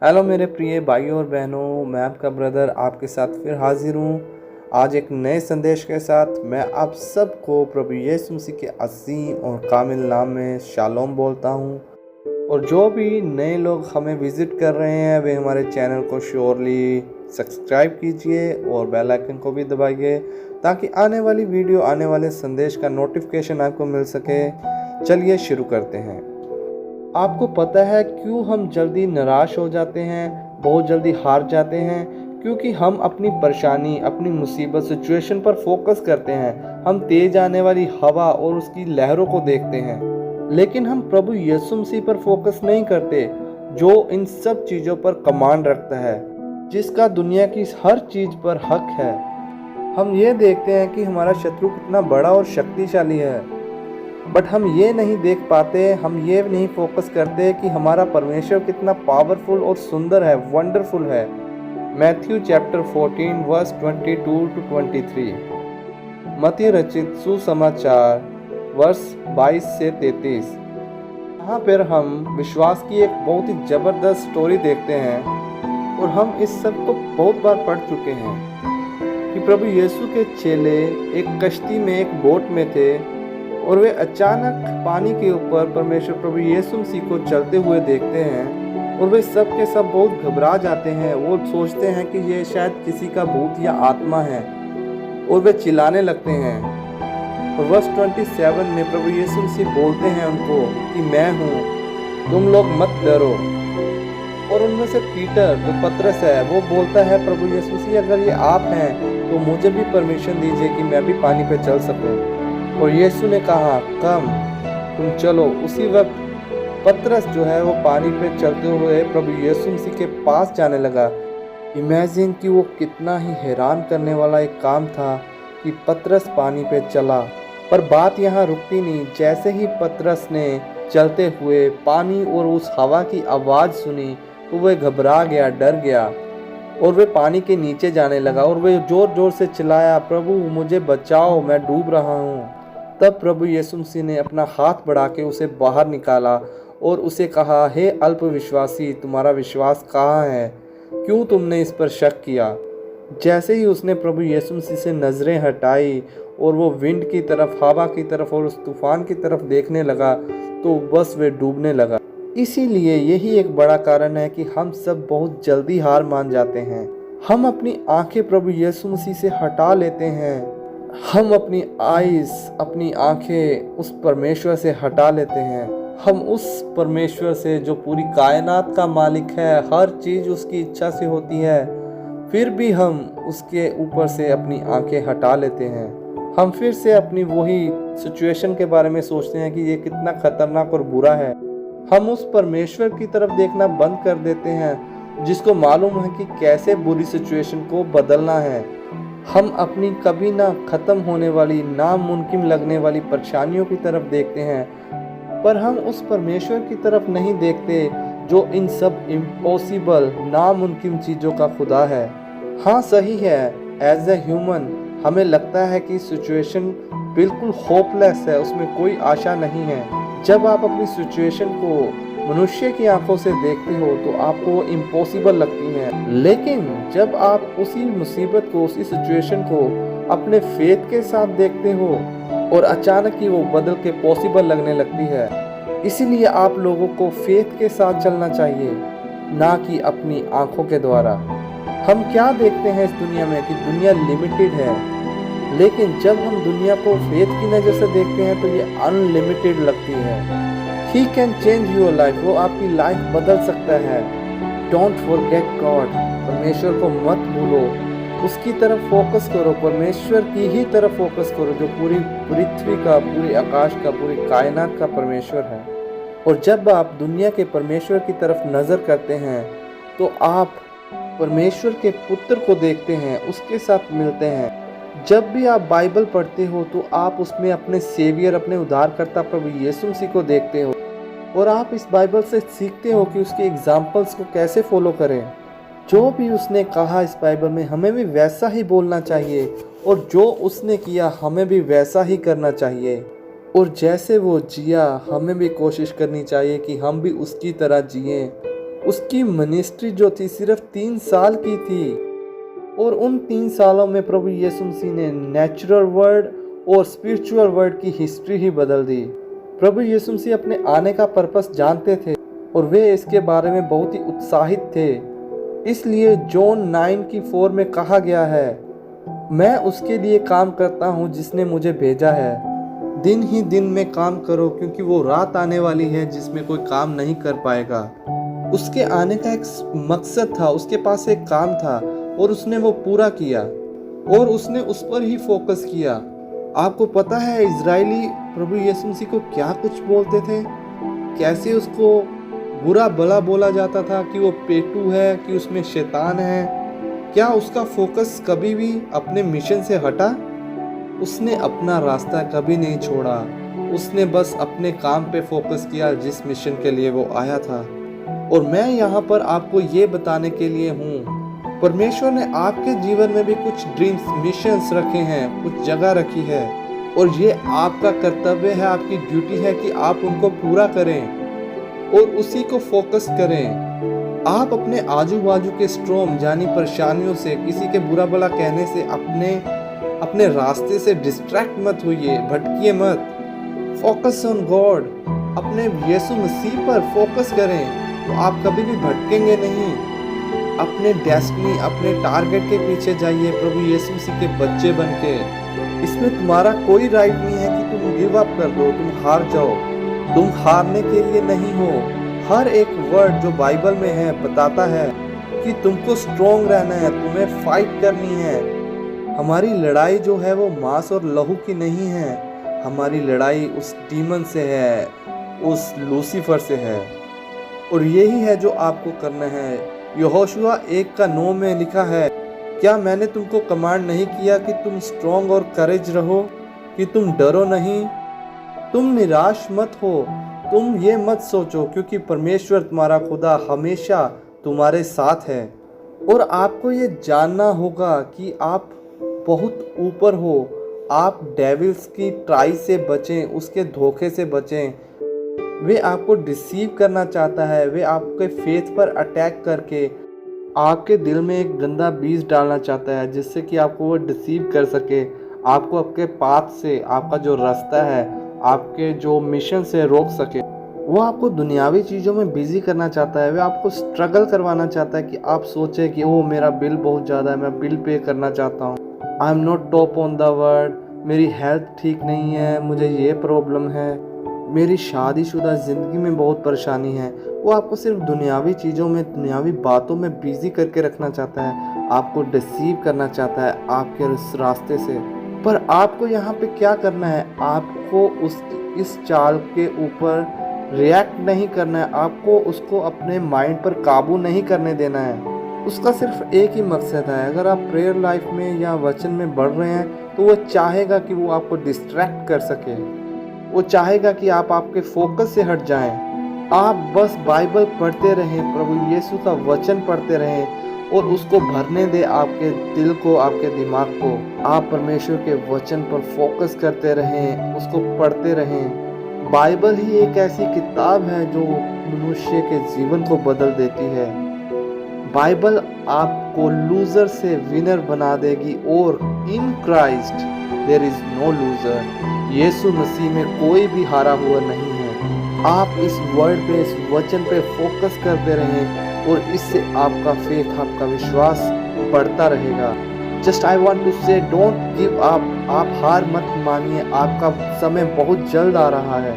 Hello मेरे प्रिय भाइयों और बहनों, मैं आपका ब्रदर आपके साथ फिर हाजिर हूँ। आज एक नए संदेश के साथ मैं आप सबको प्रभु यीशु मसीह के असीम और कामिल नाम में शालोम बोलता हूँ। और जो भी नए लोग हमें विजिट कर रहे हैं वे हमारे चैनल को श्योरली सब्सक्राइब कीजिए और बेल आइकन को भी दबाइए ताकि आने वाली वीडियो, आने वाले संदेश का नोटिफिकेशन आपको मिल सके। चलिए शुरू करते हैं। आपको पता है क्यों हम जल्दी निराश हो जाते हैं, बहुत जल्दी हार जाते हैं? क्योंकि हम अपनी परेशानी, अपनी मुसीबत, सिचुएशन पर फोकस करते हैं। हम तेज आने वाली हवा और उसकी लहरों को देखते हैं, लेकिन हम प्रभु यीशु मसीह पर फोकस नहीं करते, जो इन सब चीज़ों पर कमांड रखता है, जिसका दुनिया की हर चीज़ पर हक है। हम ये देखते हैं कि हमारा शत्रु कितना बड़ा और शक्तिशाली है, बट हम ये नहीं देख पाते, हम ये नहीं फोकस करते कि हमारा परमेश्वर कितना पावरफुल और सुंदर है, वंडरफुल है। Matthew chapter 14 verse 22 to 23। मत्ती रचित सुसमाचार वर्ष 22 से 33। यहाँ पर हम विश्वास की एक बहुत ही ज़बरदस्त स्टोरी देखते हैं और हम इस सब को बहुत बार पढ़ चुके हैं कि प्रभु यीशु के चेले एक कश्ती में, एक बोट में थे और वे अचानक पानी के ऊपर परमेश्वर प्रभु यीशु मसीह को चलते हुए देखते हैं और वे सब के सब बहुत घबरा जाते हैं। वो सोचते हैं कि ये शायद किसी का भूत या आत्मा है और वे चिल्लाने लगते हैं। और वर्स 27 में प्रभु यीशु मसीह बोलते हैं उनको कि मैं हूँ, तुम लोग मत डरो। और उनमें से पीटर, जो पतरस है, वो बोलता है प्रभु यीशु मसीह, अगर ये आप हैं तो मुझे भी परमिशन दीजिए कि मैं भी पानी पे चल सकूं। और यीशु ने कहा, कम, तुम चलो। उसी वक्त पतरस जो है वो पानी पे चलते हुए प्रभु यीशु मसीह के पास जाने लगा। इमेजिन कि वो कितना ही हैरान करने वाला एक काम था कि पतरस पानी पे चला। पर बात यहाँ रुकती नहीं। जैसे ही पतरस ने चलते हुए पानी और उस हवा की आवाज़ सुनी तो वह घबरा गया, डर गया और वे पानी के नीचे जाने लगा और वे जोर जोर से चिल्लाया, प्रभु मुझे बचाओ, मैं डूब रहा हूँ। तब प्रभु यीशु मसीह ने अपना हाथ बढ़ा के उसे बाहर निकाला और उसे कहा, हे अल्पविश्वासी, तुम्हारा विश्वास कहाँ है? क्यों तुमने इस पर शक किया? जैसे ही उसने प्रभु यीशु मसीह से नज़रें हटाई और वो विंड की तरफ, हवा की तरफ और उस तूफान की तरफ देखने लगा तो बस वे डूबने लगा। इसीलिए यही एक बड़ा कारण है कि हम सब बहुत जल्दी हार मान जाते हैं। हम अपनी आंखें प्रभु यीशु मसीह से हटा लेते हैं। हम अपनी आईज, अपनी आंखें उस परमेश्वर से हटा लेते हैं। हम उस परमेश्वर से जो पूरी कायनात का मालिक है, हर चीज़ उसकी इच्छा से होती है, फिर भी हम उसके ऊपर से अपनी आंखें हटा लेते हैं। हम फिर से अपनी वही सिचुएशन के बारे में सोचते हैं कि ये कितना खतरनाक और बुरा है। हम उस परमेश्वर की तरफ देखना बंद कर देते हैं जिसको मालूम है कि कैसे बुरी सिचुएशन को बदलना है। हम अपनी कभी ना ख़त्म होने वाली, नामुमकिन लगने वाली परेशानियों की तरफ देखते हैं, पर हम उस परमेश्वर की तरफ नहीं देखते जो इन सब इम्पॉसिबल, नामुमकिन चीज़ों का खुदा है। हाँ सही है, एज ए ह्यूमन हमें लगता है कि सिचुएशन बिल्कुल होपलेस है, उसमें कोई आशा नहीं है। जब आप अपनी सिचुएशन को मनुष्य की आंखों से देखते हो तो आपको वो इम्पॉसिबल लगती है, लेकिन जब आप उसी मुसीबत को, उसी सिचुएशन को अपने फेथ के साथ देखते हो और अचानक ही वो बदल के पॉसिबल लगने लगती है। इसीलिए आप लोगों को फेथ के साथ चलना चाहिए, ना कि अपनी आंखों के द्वारा। हम क्या देखते हैं इस दुनिया में कि दुनिया लिमिटेड है, लेकिन जब हम दुनिया को फेथ की नज़र से देखते हैं तो ये अनलिमिटेड लगती है। He can change your life, वो आपकी लाइफ बदल सकता है। Don't forget God, परमेश्वर को मत भूलो, उसकी तरफ फोकस करो, परमेश्वर की ही तरफ फोकस करो जो पूरी पृथ्वी का, पूरी आकाश का, पूरी कायनात का परमेश्वर है। और जब आप दुनिया के परमेश्वर की तरफ नज़र करते हैं तो आप परमेश्वर के पुत्र को देखते हैं, उसके साथ मिलते हैं। जब भी आप बाइबल पढ़ते हो तो आप उसमें अपने सेवियर, अपने उद्धारकर्ता प्रभु यीशु मसीह को देखते हो और आप इस बाइबल से सीखते हो कि उसके एग्जाम्पल्स को कैसे फॉलो करें। जो भी उसने कहा इस बाइबल में हमें भी वैसा ही बोलना चाहिए और जो उसने किया हमें भी वैसा ही करना चाहिए। और जैसे वो जिया हमें भी कोशिश करनी चाहिए कि हम भी उसकी तरह जिएं। उसकी मिनिस्ट्री जो थी सिर्फ 3 साल की थी, और उन 3 सालों में प्रभु यीशु मसीह ने नेचुरल वर्ल्ड और स्पिरिचुअल वर्ल्ड की हिस्ट्री ही बदल दी। प्रभु यीशु मसीह अपने आने का पर्पस जानते थे और वे इसके बारे में बहुत ही उत्साहित थे। इसलिए जॉन 9:4 में कहा गया है, मैं उसके लिए काम करता हूँ जिसने मुझे भेजा है। दिन ही दिन में काम करो, क्योंकि वो रात आने वाली है जिसमें कोई काम नहीं कर पाएगा। उसके आने का एक मकसद था, उसके पास एक काम था और उसने वो पूरा किया और उसने उस पर ही फोकस किया। आपको पता है इजरायली प्रभु यीशु मसीह को क्या कुछ बोलते थे, कैसे उसको बुरा भला बोला जाता था कि वो पेटू है, कि उसमें शैतान है। क्या उसका फोकस कभी भी अपने मिशन से हटा? उसने अपना रास्ता कभी नहीं छोड़ा। उसने बस अपने काम पे फोकस किया जिस मिशन के लिए वो आया था। और मैं यहाँ पर आपको ये बताने के लिए हूँ, परमेश्वर ने आपके जीवन में भी कुछ ड्रीम्स, मिशंस रखे हैं, कुछ जगह रखी है, और ये आपका कर्तव्य है, आपकी ड्यूटी है कि आप उनको पूरा करें और उसी को फोकस करें। आप अपने आजू बाजू के स्ट्रॉम यानी परेशानियों से, किसी के बुरा भला कहने से अपने रास्ते से डिस्ट्रैक्ट मत होइए, भटकिए मत। फोकस ऑन गॉड, अपने यीशु मसीह पर फोकस करें तो आप कभी भी भटकेंगे नहीं। अपने डेस्टिनी, अपने टारगेट के पीछे जाइए प्रभु यीशु मसीह के बच्चे बनके। इसमें तुम्हारा कोई राइट नहीं है कि तुम गिव अप कर दो, तुम हार जाओ। तुम हारने के लिए नहीं हो। हर एक वर्ड जो बाइबल में है बताता है कि तुमको स्ट्रॉन्ग रहना है, तुम्हें फाइट करनी है। हमारी लड़ाई जो है वो मांस और लहू की नहीं है, हमारी लड़ाई उस डीमन से है, उस लूसीफर से है। और यही है जो आपको करना है। यहोशुआ 1:9 में लिखा है, क्या मैंने तुमको कमांड नहीं किया कि तुम स्ट्रॉन्ग और करेज रहो, कि तुम डरो नहीं, तुम निराश मत हो, तुम ये मत सोचो, क्योंकि परमेश्वर तुम्हारा खुदा हमेशा तुम्हारे साथ है। और आपको ये जानना होगा कि आप बहुत ऊपर हो। आप डेविल्स की ट्राई से बचें, उसके धोखे से बचें। वे आपको डिसीव करना चाहता है, वे आपके फेथ पर अटैक करके आपके दिल में एक गंदा बीज डालना चाहता है, जिससे कि आपको वो डिसीव कर सके, आपको आपके पाथ से, आपका जो रास्ता है, आपके जो मिशन से रोक सके। वो आपको दुनियावी चीज़ों में बिजी करना चाहता है, वे आपको स्ट्रगल करवाना चाहता है कि आप सोचें कि ओ मेरा बिल बहुत ज़्यादा है, मैं बिल पे करना चाहता हूँ, I am not top on the world, मेरी हेल्थ ठीक नहीं है, मुझे ये प्रॉब्लम है, मेरी शादीशुदा ज़िंदगी में बहुत परेशानी है। वो आपको सिर्फ दुनियावी चीज़ों में, दुनियावी बातों में बिजी करके रखना चाहता है, आपको डिसीव करना चाहता है आपके उस रास्ते से। पर आपको यहाँ पे क्या करना है? आपको इस चाल के ऊपर रिएक्ट नहीं करना है, आपको उसको अपने माइंड पर काबू नहीं करने देना है। उसका सिर्फ एक ही मकसद है। अगर आप प्रेयर लाइफ में या वचन में बढ़ रहे हैं तो वो चाहेगा कि वो आपको डिस्ट्रैक्ट कर सके, वो चाहेगा कि आप आपके फोकस से हट जाएं। आप बस बाइबल पढ़ते रहें, प्रभु यीशु का वचन पढ़ते रहें और उसको भरने दे आपके दिल को, आपके दिमाग को। आप परमेश्वर के वचन पर फोकस करते रहें, उसको पढ़ते रहें। बाइबल ही एक ऐसी किताब है जो मनुष्य के जीवन को बदल देती है। बाइबल आपको लूजर से विनर बना देगी और in Christ there is no loser. यीशु मसीह में कोई भी हारा हुआ नहीं है। आप इस वर्ड पे, इस वचन पे फोकस करते रहें और इससे आपका फेथ, आपका विश्वास बढ़ता रहेगा। जस्ट आई वांट टू से डोंट गिव अप। आप हार मत मानिए, आपका समय बहुत जल्द आ रहा है।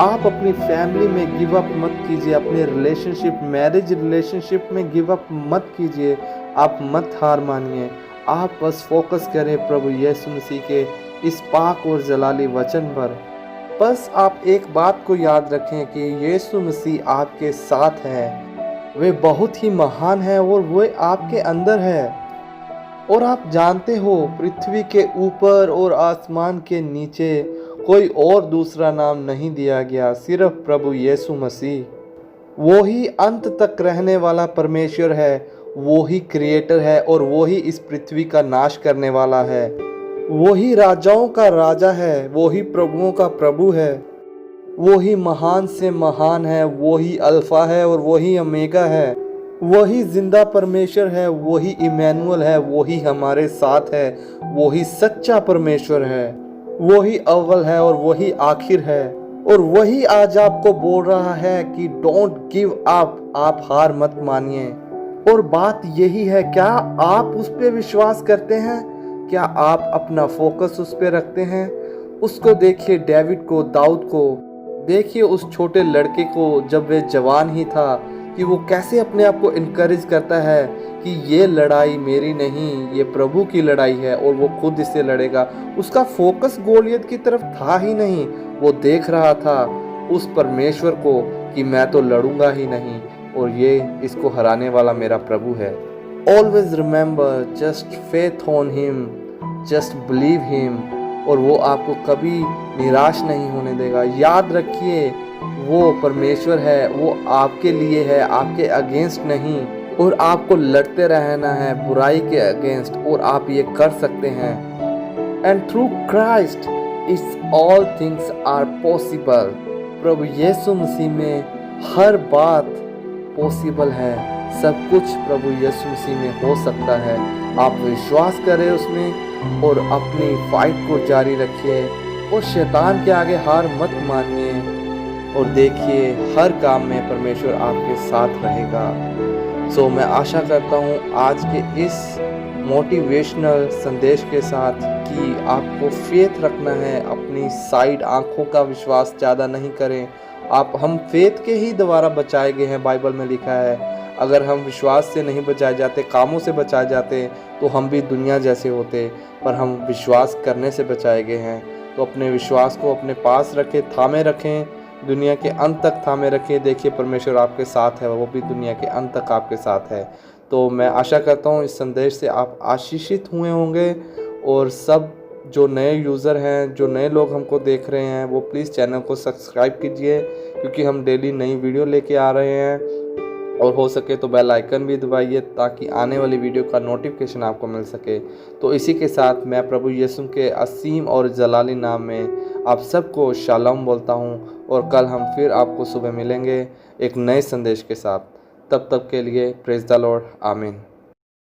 आप अपनी फैमिली में गिव अप मत कीजिए, अपने रिलेशनशिप, मैरिज रिलेशनशिप में गिव अप मत कीजिए, आप मत हार मानिए। आप बस फोकस करें प्रभु यीशु मसीह के इस पाक और जलाली वचन पर। बस आप एक बात को याद रखें कि यीशु मसीह आपके साथ है, वे बहुत ही महान है और वे आपके अंदर है। और आप जानते हो पृथ्वी के ऊपर और आसमान के नीचे कोई और दूसरा नाम नहीं दिया गया, सिर्फ प्रभु यीशु मसीह। वो ही अंत तक रहने वाला परमेश्वर है, वो ही क्रिएटर है और वो ही इस पृथ्वी का नाश करने वाला है। वो ही राजाओं का राजा है, वो ही प्रभुओं का प्रभु है। वही महान से महान है, वही अल्फा है और वही ओमेगा है, वही जिंदा परमेश्वर है, वही इमैनुअल है, वही हमारे साथ है, वही सच्चा परमेश्वर है, वही अव्वल है और वही आखिर है। और वही आज आपको बोल रहा है कि डोंट गिव अप, आप हार मत मानिए। और बात यही है, क्या आप उस पर विश्वास करते हैं? क्या आप अपना फोकस उस पर रखते हैं? उसको देखिए, डेविड को, दाऊद को देखिए, उस छोटे लड़के को जब वे जवान ही था कि वो कैसे अपने आप को इनकरेज करता है कि ये लड़ाई मेरी नहीं, ये प्रभु की लड़ाई है और वो खुद इससे लड़ेगा। उसका फोकस गोलियत की तरफ था ही नहीं, वो देख रहा था उस परमेश्वर को कि मैं तो लड़ूंगा ही नहीं और ये इसको हराने वाला मेरा प्रभु है। Always remember, just faith on him, just believe him, और वो आपको कभी निराश नहीं होने देगा। याद रखिए, वो परमेश्वर है, वो आपके लिए है, आपके अगेंस्ट नहीं। और आपको लड़ते रहना है बुराई के अगेंस्ट, और आप ये कर सकते हैं। And through Christ it's all things are possible. प्रभु यीशु मसीह में हर बात पॉसिबल है, सब कुछ प्रभु यीशु मसीह में हो सकता है। आप विश्वास करें उसमें और अपनी फाइट को जारी रखिए और शैतान के आगे हार मत मानिए। और देखिए, हर काम में परमेश्वर आपके साथ रहेगा। सो मैं आशा करता हूँ आज के इस मोटिवेशनल संदेश के साथ कि आपको फेथ रखना है, अपनी साइड आँखों का विश्वास ज़्यादा नहीं करें। हम फेथ के ही द्वारा बचाए गए हैं, बाइबल में लिखा है। अगर हम विश्वास से नहीं बचाए जाते, कामों से बचाए जाते, तो हम भी दुनिया जैसे होते, पर हम विश्वास करने से बचाए गए हैं। तो अपने विश्वास को अपने पास रखें, थामे रखें, दुनिया के अंत तक थामे रखें। देखिए, परमेश्वर आपके साथ है, वो भी दुनिया के अंत तक आपके साथ है। तो मैं आशा करता हूँ इस संदेश से आप आशीषित हुए होंगे। और सब जो नए यूज़र हैं, जो नए लोग हमको देख रहे हैं, वो प्लीज़ चैनल को सब्सक्राइब कीजिए, क्योंकि हम डेली नई वीडियो लेके आ रहे हैं। और हो सके तो बेल आइकन भी दबाइए ताकि आने वाली वीडियो का नोटिफिकेशन आपको मिल सके। तो इसी के साथ मैं प्रभु यीशु के असीम और जलाली नाम में आप सबको शालोम बोलता हूँ। और कल हम फिर आपको सुबह मिलेंगे एक नए संदेश के साथ। तब तक के लिए प्रेज़ द लॉर्ड, आमीन।